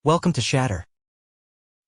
Welcome to Shatter.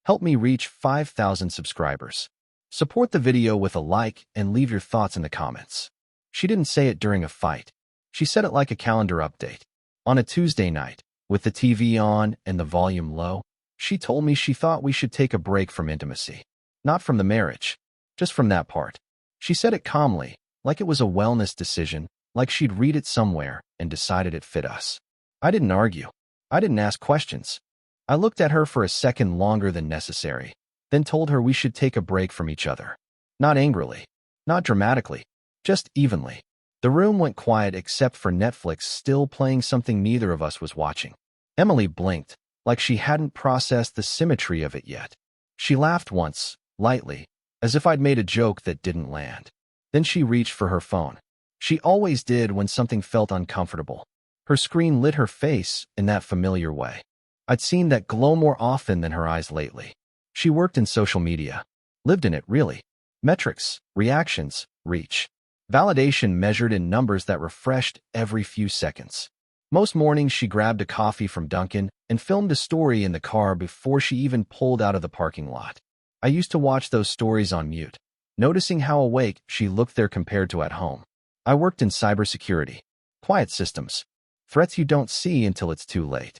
Help me reach 5,000 subscribers. Support the video with a like and leave your thoughts in the comments. She didn't say it during a fight. She said it like a calendar update. On a Tuesday night, with the TV on and the volume low, she told me she thought we should take a break from intimacy. Not from the marriage, just from that part. She said it calmly, like it was a wellness decision, like she'd read it somewhere and decided it fit us. I didn't argue. I didn't ask questions. I looked at her for a second longer than necessary, then told her we should take a break from each other. Not angrily, not dramatically, just evenly. The room went quiet except for Netflix still playing something neither of us was watching. Emily blinked, like she hadn't processed the symmetry of it yet. She laughed once, lightly, as if I'd made a joke that didn't land. Then she reached for her phone. She always did when something felt uncomfortable. Her screen lit her face in that familiar way. I'd seen that glow more often than her eyes lately. She worked in social media. Lived in it, really. Metrics, reactions, reach. Validation measured in numbers that refreshed every few seconds. Most mornings she grabbed a coffee from Dunkin' and filmed a story in the car before she even pulled out of the parking lot. I used to watch those stories on mute, noticing how awake she looked there compared to at home. I worked in cybersecurity. Quiet systems. Threats you don't see until it's too late.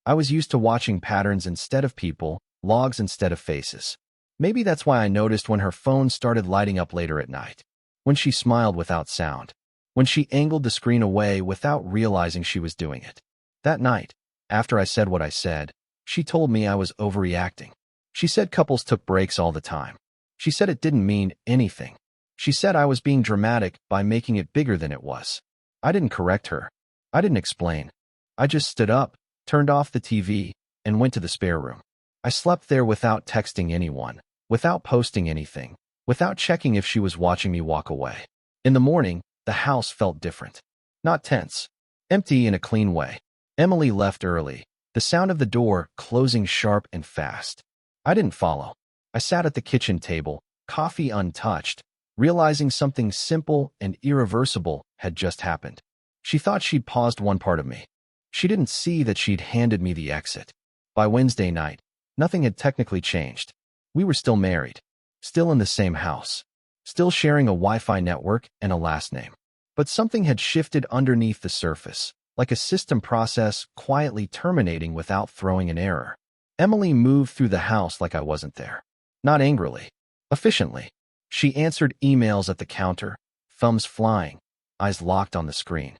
I was used to watching patterns instead of people, logs instead of faces. Maybe that's why I noticed when her phone started lighting up later at night. When she smiled without sound. When she angled the screen away without realizing she was doing it. That night, after I said what I said, she told me I was overreacting. She said couples took breaks all the time. She said it didn't mean anything. She said I was being dramatic by making it bigger than it was. I didn't correct her. I didn't explain. I just stood up, turned off the TV, and went to the spare room. I slept there without texting anyone, without posting anything, without checking if she was watching me walk away. In the morning, the house felt different. Not tense. Empty in a clean way. Emily left early, the sound of the door closing sharp and fast. I didn't follow. I sat at the kitchen table, coffee untouched, realizing something simple and irreversible had just happened. She thought she'd paused one part of me. She didn't see that she'd handed me the exit. By Wednesday night, nothing had technically changed. We were still married, still in the same house, still sharing a Wi-Fi network and a last name. But something had shifted underneath the surface, like a system process quietly terminating without throwing an error. Emily moved through the house like I wasn't there. Not angrily, efficiently. She answered emails at the counter, thumbs flying, eyes locked on the screen.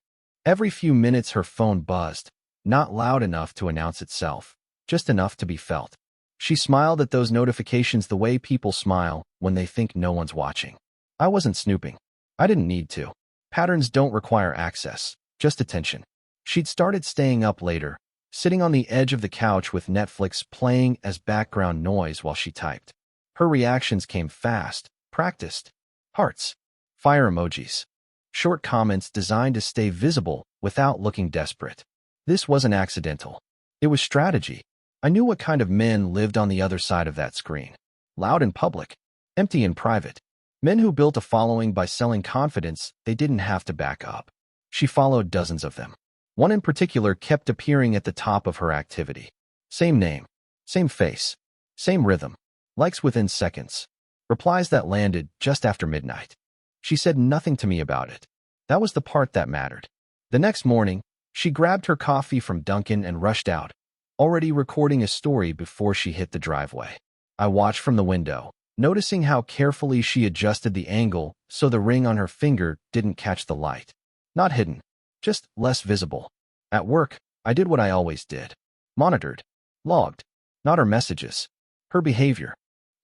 Every few minutes her phone buzzed, not loud enough to announce itself, just enough to be felt. She smiled at those notifications the way people smile when they think no one's watching. I wasn't snooping. I didn't need to. Patterns don't require access, just attention. She'd started staying up later, sitting on the edge of the couch with Netflix playing as background noise while she typed. Her reactions came fast, practiced. Hearts. Fire emojis. Short comments designed to stay visible without looking desperate. This wasn't accidental. It was strategy. I knew what kind of men lived on the other side of that screen. Loud in public, empty in private. Men who built a following by selling confidence they didn't have to back up. She followed dozens of them. One in particular kept appearing at the top of her activity. Same name, same face, same rhythm. Likes within seconds. Replies that landed just after midnight. She said nothing to me about it. That was the part that mattered. The next morning, she grabbed her coffee from Dunkin' and rushed out, already recording a story before she hit the driveway. I watched from the window, noticing how carefully she adjusted the angle so the ring on her finger didn't catch the light. Not hidden, just less visible. At work, I did what I always did. Monitored, logged, not her messages, her behavior.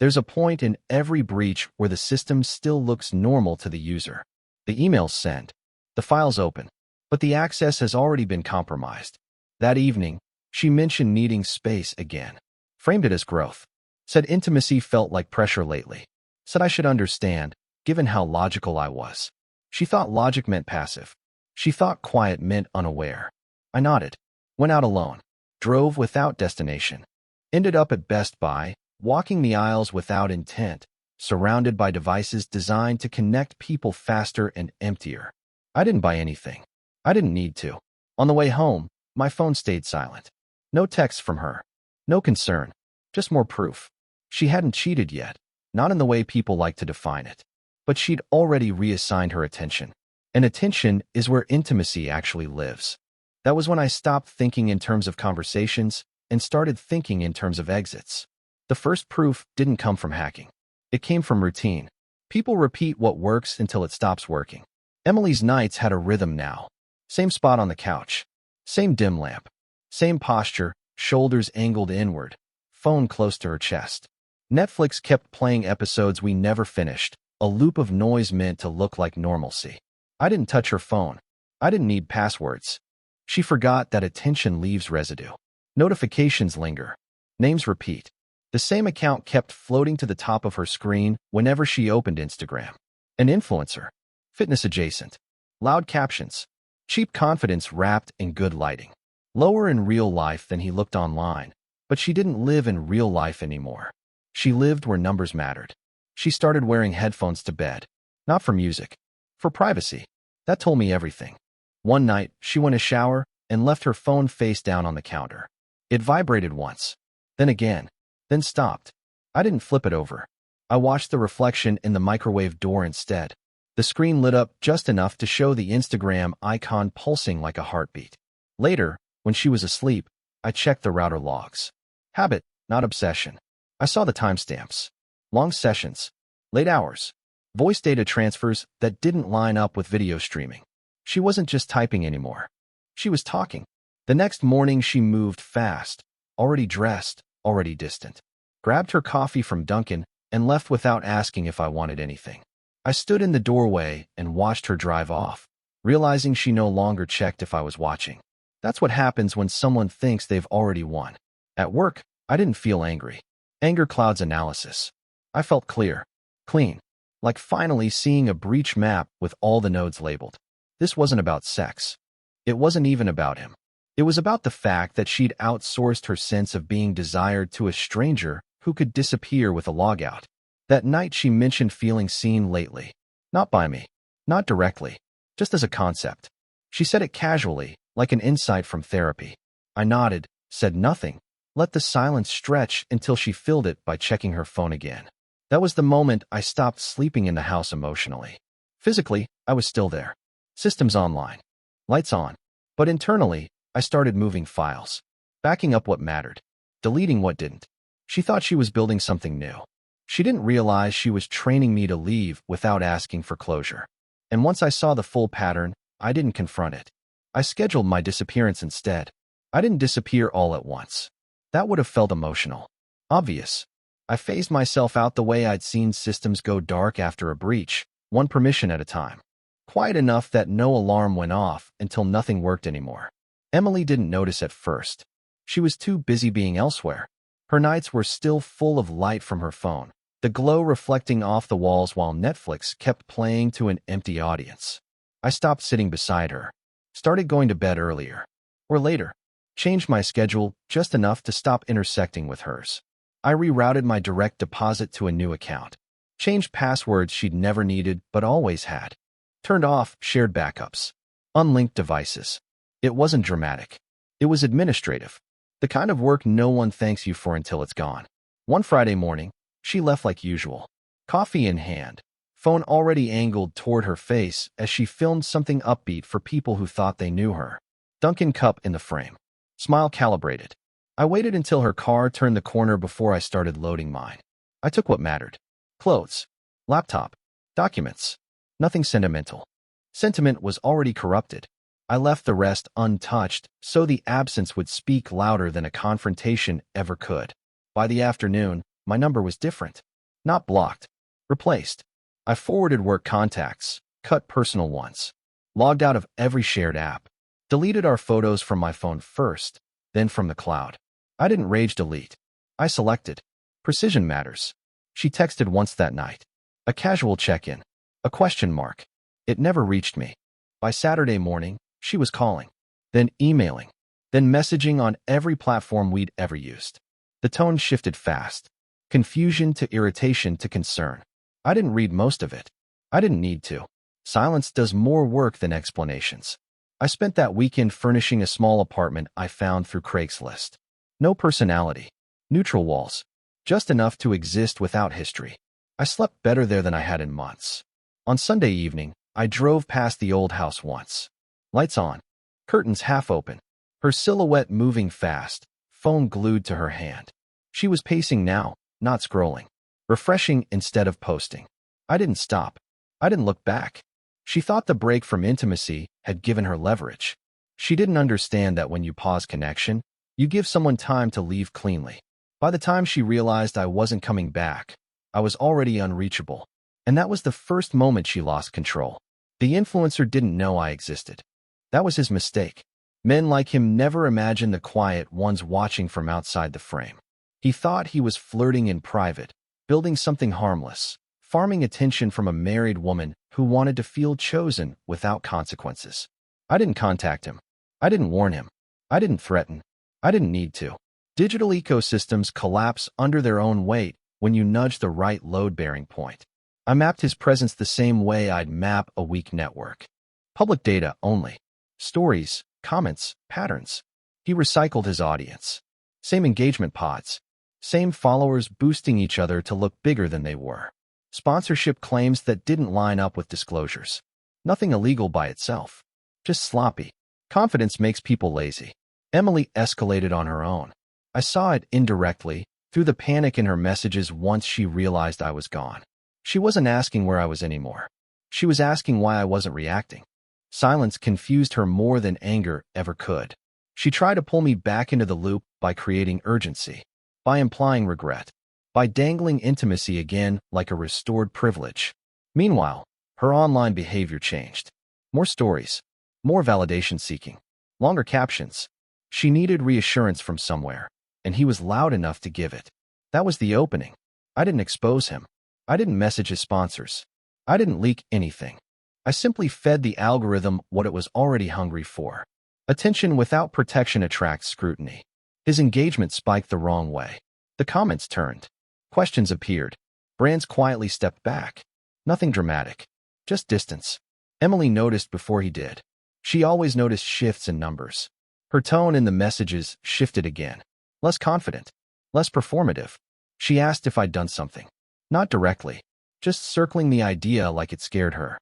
There's a point in every breach where the system still looks normal to the user. The emails send, the files open, but the access has already been compromised. That evening, she mentioned needing space again. Framed it as growth. Said intimacy felt like pressure lately. Said I should understand, given how logical I was. She thought logic meant passive. She thought quiet meant unaware. I nodded. Went out alone. Drove without destination. Ended up at Best Buy, walking the aisles without intent, surrounded by devices designed to connect people faster and emptier. I didn't buy anything. I didn't need to. On the way home, my phone stayed silent. No texts from her. No concern. Just more proof. She hadn't cheated yet, not in the way people like to define it. But she'd already reassigned her attention. And attention is where intimacy actually lives. That was when I stopped thinking in terms of conversations and started thinking in terms of exits. The first proof didn't come from hacking. It came from routine. People repeat what works until it stops working. Emily's nights had a rhythm now. Same spot on the couch. Same dim lamp. Same posture, shoulders angled inward, phone close to her chest. Netflix kept playing episodes we never finished, a loop of noise meant to look like normalcy. I didn't touch her phone. I didn't need passwords. She forgot that attention leaves residue. Notifications linger. Names repeat. The same account kept floating to the top of her screen whenever she opened Instagram. An influencer. Fitness adjacent. Loud captions. Cheap confidence wrapped in good lighting. Lower in real life than he looked online. But she didn't live in real life anymore. She lived where numbers mattered. She started wearing headphones to bed. Not for music. For privacy. That told me everything. One night, she went to shower and left her phone face down on the counter. It vibrated once. Then again. Then stopped. I didn't flip it over. I watched the reflection in the microwave door instead. The screen lit up just enough to show the Instagram icon pulsing like a heartbeat. Later, when she was asleep, I checked the router logs. Habit, not obsession. I saw the timestamps. Long sessions. Late hours. Voice data transfers that didn't line up with video streaming. She wasn't just typing anymore. She was talking. The next morning she moved fast, already dressed, already distant. Grabbed her coffee from Dunkin' and left without asking if I wanted anything. I stood in the doorway and watched her drive off, realizing she no longer checked if I was watching. That's what happens when someone thinks they've already won. At work, I didn't feel angry. Anger clouds analysis. I felt clear, clean, like finally seeing a breach map with all the nodes labeled. This wasn't about sex. It wasn't even about him. It was about the fact that she'd outsourced her sense of being desired to a stranger who could disappear with a logout. That night she mentioned feeling seen lately. Not by me. Not directly. Just as a concept. She said it casually, like an insight from therapy. I nodded, said nothing, let the silence stretch until she filled it by checking her phone again. That was the moment I stopped sleeping in the house emotionally. Physically, I was still there. Systems online. Lights on. But internally, I started moving files. Backing up what mattered. Deleting what didn't. She thought she was building something new. She didn't realize she was training me to leave without asking for closure. And once I saw the full pattern, I didn't confront it. I scheduled my disappearance instead. I didn't disappear all at once. That would have felt emotional. Obvious. I phased myself out the way I'd seen systems go dark after a breach, one permission at a time. Quiet enough that no alarm went off until nothing worked anymore. Emily didn't notice at first. She was too busy being elsewhere. Her nights were still full of light from her phone, the glow reflecting off the walls while Netflix kept playing to an empty audience. I stopped sitting beside her. Started going to bed earlier. Or later. Changed my schedule just enough to stop intersecting with hers. I rerouted my direct deposit to a new account. Changed passwords she'd never needed but always had. Turned off shared backups. Unlinked devices. It wasn't dramatic. It was administrative. The kind of work no one thanks you for until it's gone. One Friday morning, she left like usual. Coffee in hand. Phone already angled toward her face as she filmed something upbeat for people who thought they knew her. Dunkin' cup in the frame. Smile calibrated. I waited until her car turned the corner before I started loading mine. I took what mattered. Clothes. Laptop. Documents. Nothing sentimental. Sentiment was already corrupted. I left the rest untouched so the absence would speak louder than a confrontation ever could. By the afternoon, my number was different. Not blocked. Replaced. I forwarded work contacts, cut personal ones. Logged out of every shared app. Deleted our photos from my phone first, then from the cloud. I didn't rage delete. I selected. Precision matters. She texted once that night. A casual check-in. A question mark. It never reached me. By Saturday morning, she was calling. Then emailing. Then messaging on every platform we'd ever used. The tone shifted fast. Confusion to irritation to concern. I didn't read most of it. I didn't need to. Silence does more work than explanations. I spent that weekend furnishing a small apartment I found through Craigslist. No personality. Neutral walls. Just enough to exist without history. I slept better there than I had in months. On Sunday evening, I drove past the old house once. Lights on. Curtains half open. Her silhouette moving fast, phone glued to her hand. She was pacing now, not scrolling. Refreshing instead of posting. I didn't stop. I didn't look back. She thought the break from intimacy had given her leverage. She didn't understand that when you pause connection, you give someone time to leave cleanly. By the time she realized I wasn't coming back, I was already unreachable. And that was the first moment she lost control. The influencer didn't know I existed. That was his mistake. Men like him never imagine the quiet ones watching from outside the frame. He thought he was flirting in private, building something harmless, farming attention from a married woman who wanted to feel chosen without consequences. I didn't contact him. I didn't warn him. I didn't threaten. I didn't need to. Digital ecosystems collapse under their own weight when you nudge the right load-bearing point. I mapped his presence the same way I'd map a weak network. Public data only. Stories, comments, patterns. He recycled his audience. Same engagement pods. Same followers boosting each other to look bigger than they were. Sponsorship claims that didn't line up with disclosures. Nothing illegal by itself. Just sloppy. Confidence makes people lazy. Emily escalated on her own. I saw it indirectly, through the panic in her messages once she realized I was gone. She wasn't asking where I was anymore. She was asking why I wasn't reacting. Silence confused her more than anger ever could. She tried to pull me back into the loop by creating urgency, by implying regret, by dangling intimacy again like a restored privilege. Meanwhile, her online behavior changed. More stories, more validation seeking, longer captions. She needed reassurance from somewhere, and he was loud enough to give it. That was the opening. I didn't expose him. I didn't message his sponsors. I didn't leak anything. I simply fed the algorithm what it was already hungry for. Attention without protection attracts scrutiny. His engagement spiked the wrong way. The comments turned. Questions appeared. Brands quietly stepped back. Nothing dramatic. Just distance. Emily noticed before he did. She always noticed shifts in numbers. Her tone in the messages shifted again. Less confident. Less performative. She asked if I'd done something. Not directly. Just circling the idea like it scared her.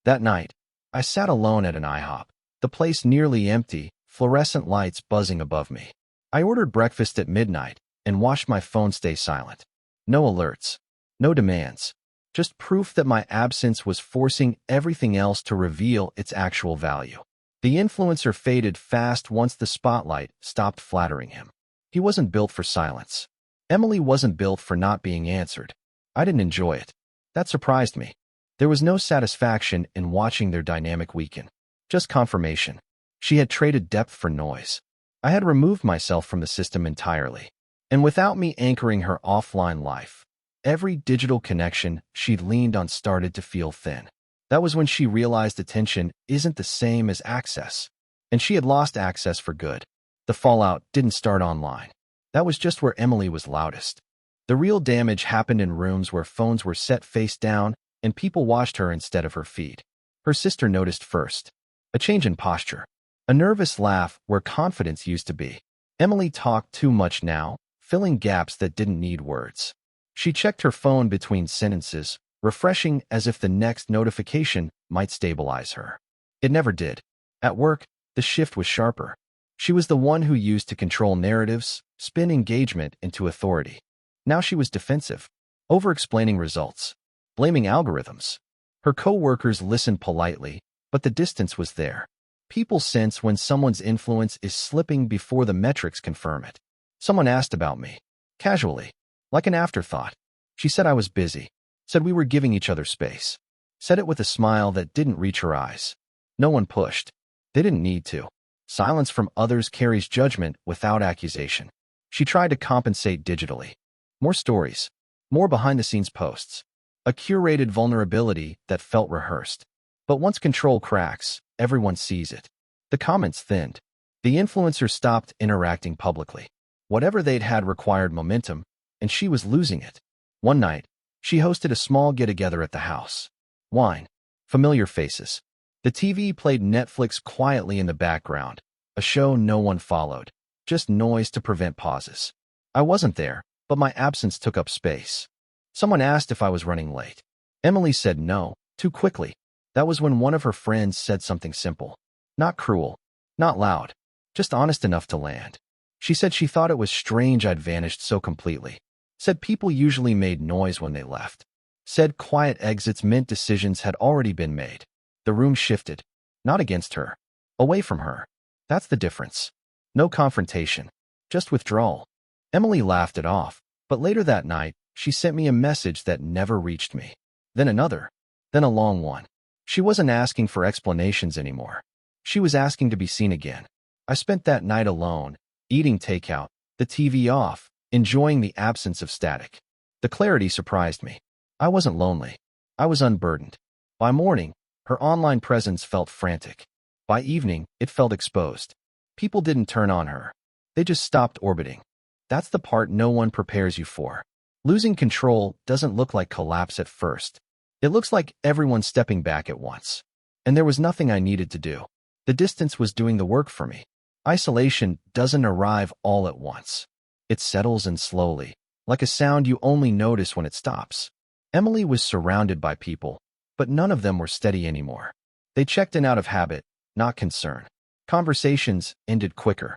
That night, I sat alone at an IHOP. The place nearly empty, fluorescent lights buzzing above me. I ordered breakfast at midnight and watched my phone stay silent. No alerts. No demands. Just proof that my absence was forcing everything else to reveal its actual value. The influencer faded fast once the spotlight stopped flattering him. He wasn't built for silence. Emily wasn't built for not being answered. I didn't enjoy it. That surprised me. There was no satisfaction in watching their dynamic weaken. Just confirmation. She had traded depth for noise. I had removed myself from the system entirely. And without me anchoring her offline life, every digital connection she'd leaned on started to feel thin. That was when she realized attention isn't the same as access. And she had lost access for good. The fallout didn't start online. That was just where Emily was loudest. The real damage happened in rooms where phones were set face down and people watched her instead of her feed. Her sister noticed first. A change in posture. A nervous laugh where confidence used to be. Emily talked too much now, filling gaps that didn't need words. She checked her phone between sentences, refreshing as if the next notification might stabilize her. It never did. At work, the shift was sharper. She was the one who used to control narratives, spin engagement into authority. Now she was defensive, over-explaining results, blaming algorithms. Her co-workers listened politely, but the distance was there. People sense when someone's influence is slipping before the metrics confirm it. Someone asked about me, casually, like an afterthought. She said I was busy, said we were giving each other space, said it with a smile that didn't reach her eyes. No one pushed. They didn't need to. Silence from others carries judgment without accusation. She tried to compensate digitally. More stories, more behind-the-scenes posts, a curated vulnerability that felt rehearsed. But once control cracks, everyone sees it. The comments thinned. The influencer stopped interacting publicly. Whatever they'd had required momentum, and she was losing it. One night, she hosted a small get-together at the house. Wine. Familiar faces. The TV played Netflix quietly in the background, a show no one followed. just noise to prevent pauses. I wasn't there, but my absence took up space. Someone asked if I was running late. Emily said no, too quickly. That was when one of her friends said something simple. Not cruel, not loud, just honest enough to land. She said she thought it was strange I'd vanished so completely. Said people usually made noise when they left. Said quiet exits meant decisions had already been made. The room shifted. Not against her. Away from her. That's the difference. No confrontation. Just withdrawal. Emily laughed it off, but later that night, she sent me a message that never reached me. Then another. Then a long one. She wasn't asking for explanations anymore. She was asking to be seen again. I spent that night alone, eating takeout, the TV off, enjoying the absence of static. The clarity surprised me. I wasn't lonely. I was unburdened. By morning, her online presence felt frantic. By evening, it felt exposed. People didn't turn on her. They just stopped orbiting. That's the part no one prepares you for. Losing control doesn't look like collapse at first. It looks like everyone stepping back at once. And there was nothing I needed to do. The distance was doing the work for me. Isolation doesn't arrive all at once. It settles in slowly, like a sound you only notice when it stops. Emily was surrounded by people, but none of them were steady anymore. They checked in out of habit, not concern. Conversations ended quicker.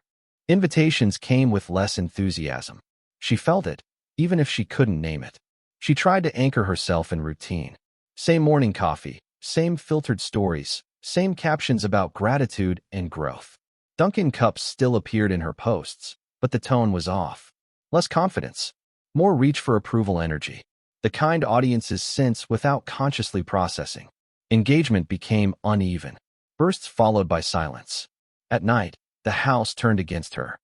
Invitations came with less enthusiasm. She felt it, even if she couldn't name it. She tried to anchor herself in routine. Same morning coffee, same filtered stories, same captions about gratitude and growth. Dunkin' cups still appeared in her posts, but the tone was off. Less confidence. More reach for approval energy. The kind audiences sense without consciously processing. Engagement became uneven. Bursts followed by silence. At night, the house turned against her.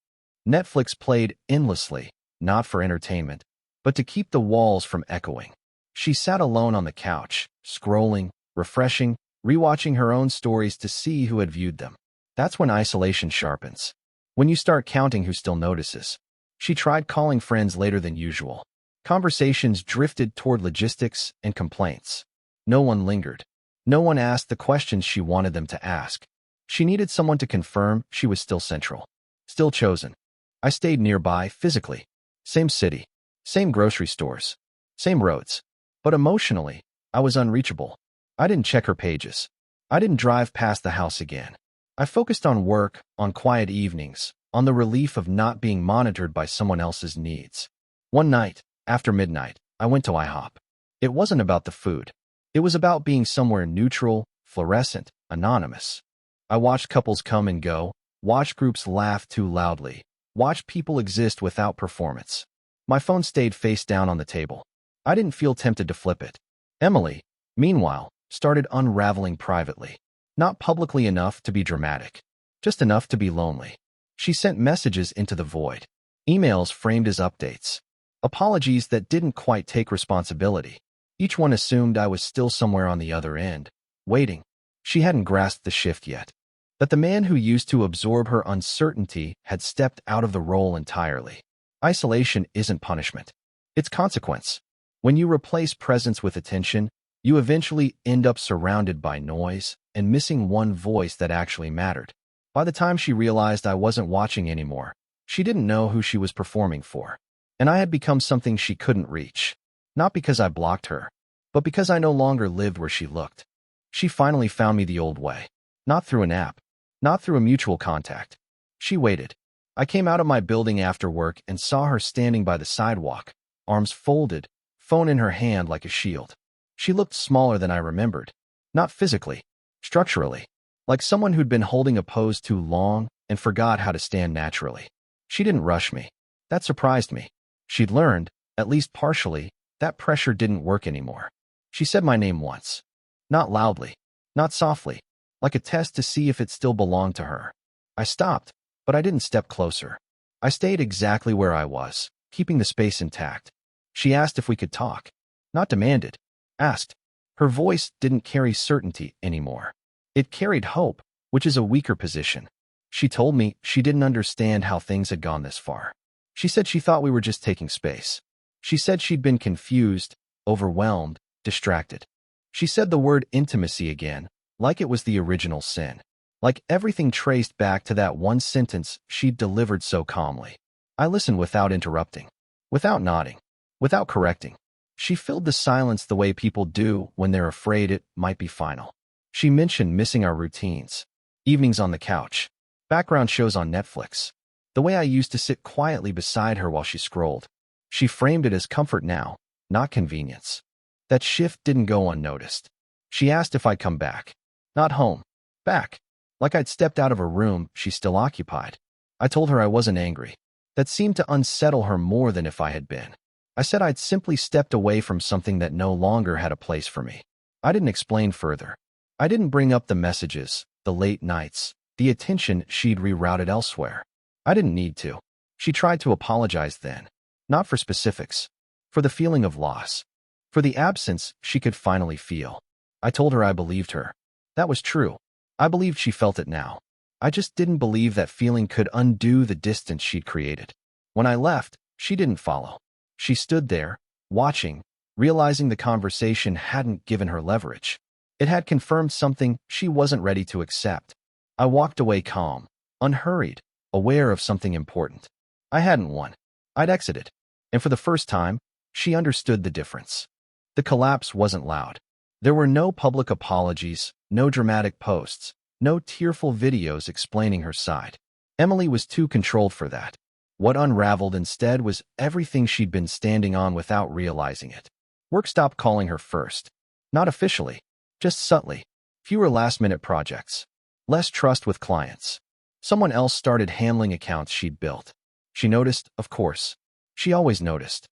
Netflix played endlessly, not for entertainment, but to keep the walls from echoing. She sat alone on the couch, scrolling, refreshing, rewatching her own stories to see who had viewed them. That's when isolation sharpens. When you start counting who still notices. She tried calling friends later than usual. Conversations drifted toward logistics and complaints. No one lingered. No one asked the questions she wanted them to ask. She needed someone to confirm she was still central. Still chosen. I stayed nearby physically. Same city. Same grocery stores. Same roads. But emotionally, I was unreachable. I didn't check her pages. I didn't drive past the house again. I focused on work, on quiet evenings, on the relief of not being monitored by someone else's needs. One night, after midnight, I went to IHOP. It wasn't about the food. It was about being somewhere neutral, fluorescent, anonymous. I watched couples come and go, watched groups laugh too loudly, watched people exist without performance. My phone stayed face down on the table. I didn't feel tempted to flip it. Emily, meanwhile, started unraveling privately. Not publicly enough to be dramatic, just enough to be lonely. She sent messages into the void. Emails framed as updates. Apologies that didn't quite take responsibility. Each one assumed I was still somewhere on the other end, waiting. She hadn't grasped the shift yet. That the man who used to absorb her uncertainty had stepped out of the role entirely. Isolation isn't punishment. It's consequence. When you replace presence with attention, you eventually end up surrounded by noise and missing one voice that actually mattered. By the time she realized I wasn't watching anymore, she didn't know who she was performing for. And I had become something she couldn't reach. Not because I blocked her, but because I no longer lived where she looked. She finally found me the old way. Not through an app. Not through a mutual contact. She waited. I came out of my building after work and saw her standing by the sidewalk, arms folded, phone in her hand like a shield. She looked smaller than I remembered. Not physically, structurally. Like someone who'd been holding a pose too long and forgot how to stand naturally. She didn't rush me. That surprised me. She'd learned, at least partially, that pressure didn't work anymore. She said my name once. Not loudly. Not softly. Like a test to see if it still belonged to her. I stopped, but I didn't step closer. I stayed exactly where I was, keeping the space intact. She asked if we could talk. Not demanded. Asked. Her voice didn't carry certainty anymore. It carried hope, which is a weaker position. She told me she didn't understand how things had gone this far. She said she thought we were just taking space. She said she'd been confused, overwhelmed, distracted. She said the word intimacy again, like it was the original sin. like everything traced back to that one sentence she'd delivered so calmly. I listened without interrupting, without nodding, without correcting. She filled the silence the way people do when they're afraid it might be final. She mentioned missing our routines, evenings on the couch, background shows on Netflix, the way I used to sit quietly beside her while she scrolled. She framed it as comfort now, not convenience. That shift didn't go unnoticed. She asked if I'd come back. Not home. Back. Like I'd stepped out of a room she still occupied. I told her I wasn't angry. That seemed to unsettle her more than if I had been. I said I'd simply stepped away from something that no longer had a place for me. I didn't explain further. I didn't bring up the messages, the late nights, the attention she'd rerouted elsewhere. I didn't need to. She tried to apologize then. Not for specifics. For the feeling of loss. For the absence she could finally feel. I told her I believed her. That was true. I believed she felt it now. I just didn't believe that feeling could undo the distance she'd created. When I left, she didn't follow. She stood there, watching, realizing the conversation hadn't given her leverage. It had confirmed something she wasn't ready to accept. I walked away calm, unhurried, aware of something important. I hadn't won. I'd exited. And for the first time, she understood the difference. The collapse wasn't loud. There were no public apologies, no dramatic posts, no tearful videos explaining her side. Emily was too controlled for that. What unraveled instead was everything she'd been standing on without realizing it. Work stopped calling her first. Not officially, just subtly. Fewer last-minute projects. Less trust with clients. Someone else started handling accounts she'd built. She noticed, of course. She always noticed.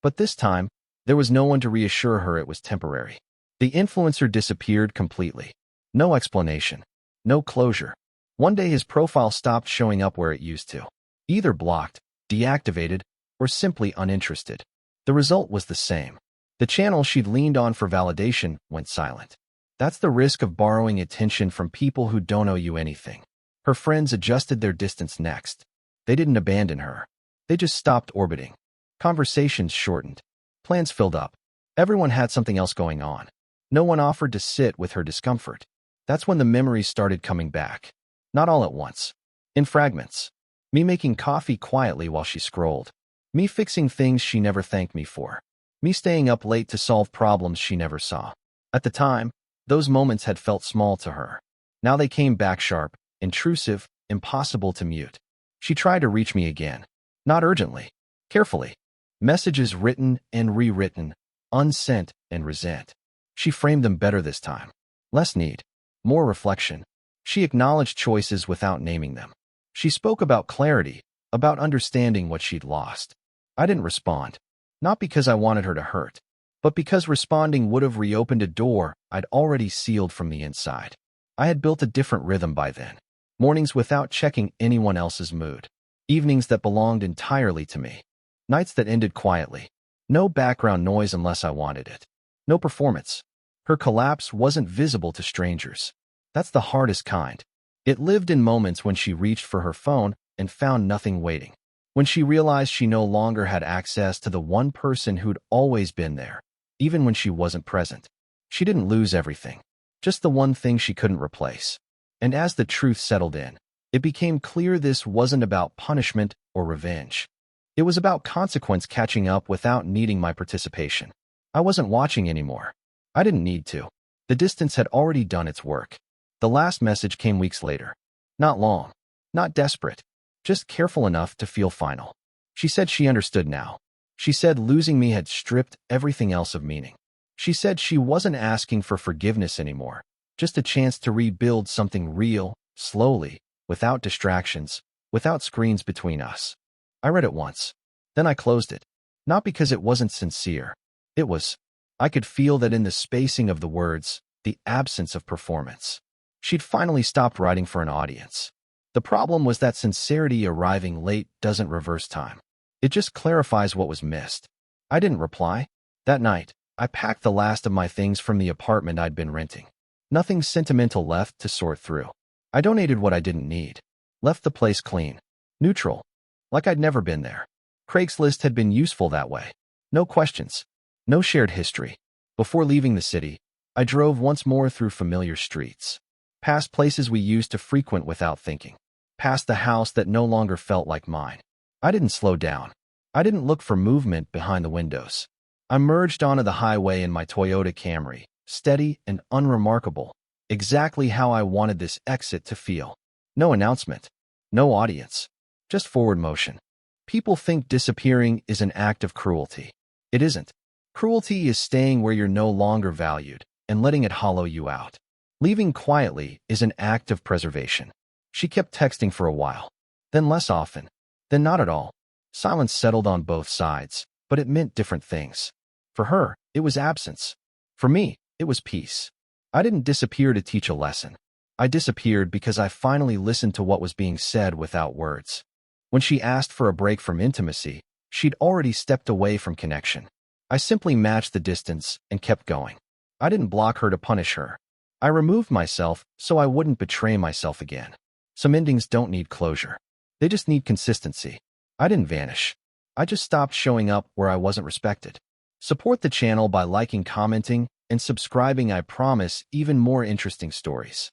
But this time, there was no one to reassure her it was temporary. The influencer disappeared completely. No explanation. No closure. One day his profile stopped showing up where it used to. Either blocked, deactivated, or simply uninterested. The result was the same. The channel she'd leaned on for validation went silent. That's the risk of borrowing attention from people who don't owe you anything. Her friends adjusted their distance next. They didn't abandon her. They just stopped orbiting. Conversations shortened. Plans filled up. Everyone had something else going on. No one offered to sit with her discomfort. That's when the memories started coming back. Not all at once. In fragments. Me making coffee quietly while she scrolled. Me fixing things she never thanked me for. Me staying up late to solve problems she never saw. At the time, those moments had felt small to her. Now they came back sharp, intrusive, impossible to mute. She tried to reach me again. Not urgently. Carefully. Messages written and rewritten, unsent and resent. She framed them better this time. Less need. More reflection. She acknowledged choices without naming them. She spoke about clarity, about understanding what she'd lost. I didn't respond. Not because I wanted her to hurt, but because responding would have reopened a door I'd already sealed from the inside. I had built a different rhythm by then. Mornings without checking anyone else's mood. Evenings that belonged entirely to me. Nights that ended quietly. No background noise unless I wanted it. No performance. Her collapse wasn't visible to strangers. That's the hardest kind. It lived in moments when she reached for her phone and found nothing waiting. When she realized she no longer had access to the one person who'd always been there, even when she wasn't present. She didn't lose everything. Just the one thing she couldn't replace. And as the truth settled in, it became clear this wasn't about punishment or revenge. It was about consequence catching up without needing my participation. I wasn't watching anymore. I didn't need to. The distance had already done its work. The last message came weeks later. Not long. Not desperate. Just careful enough to feel final. She said she understood now. She said losing me had stripped everything else of meaning. She said she wasn't asking for forgiveness anymore. Just a chance to rebuild something real, slowly, without distractions, without screens between us. I read it once. Then I closed it. Not because it wasn't sincere. It was. I could feel that in the spacing of the words, the absence of performance. She'd finally stopped writing for an audience. The problem was that sincerity arriving late doesn't reverse time. It just clarifies what was missed. I didn't reply. That night, I packed the last of my things from the apartment I'd been renting. Nothing sentimental left to sort through. I donated what I didn't need. Left the place clean. Neutral. Like I'd never been there. Craigslist had been useful that way. No questions. No shared history. Before leaving the city, I drove once more through familiar streets. Past places we used to frequent without thinking. Past the house that no longer felt like mine. I didn't slow down. I didn't look for movement behind the windows. I merged onto the highway in my Toyota Camry, steady and unremarkable, exactly how I wanted this exit to feel. No announcement. No audience. Just forward motion. People think disappearing is an act of cruelty. It isn't. Cruelty is staying where you're no longer valued and letting it hollow you out. Leaving quietly is an act of preservation. She kept texting for a while, then less often, then not at all. Silence settled on both sides, but it meant different things. For her, it was absence. For me, it was peace. I didn't disappear to teach a lesson. I disappeared because I finally listened to what was being said without words. When she asked for a break from intimacy, she'd already stepped away from connection. I simply matched the distance and kept going. I didn't block her to punish her. I removed myself so I wouldn't betray myself again. Some endings don't need closure. They just need consistency. I didn't vanish. I just stopped showing up where I wasn't respected. Support the channel by liking, commenting, and subscribing. I promise even more interesting stories.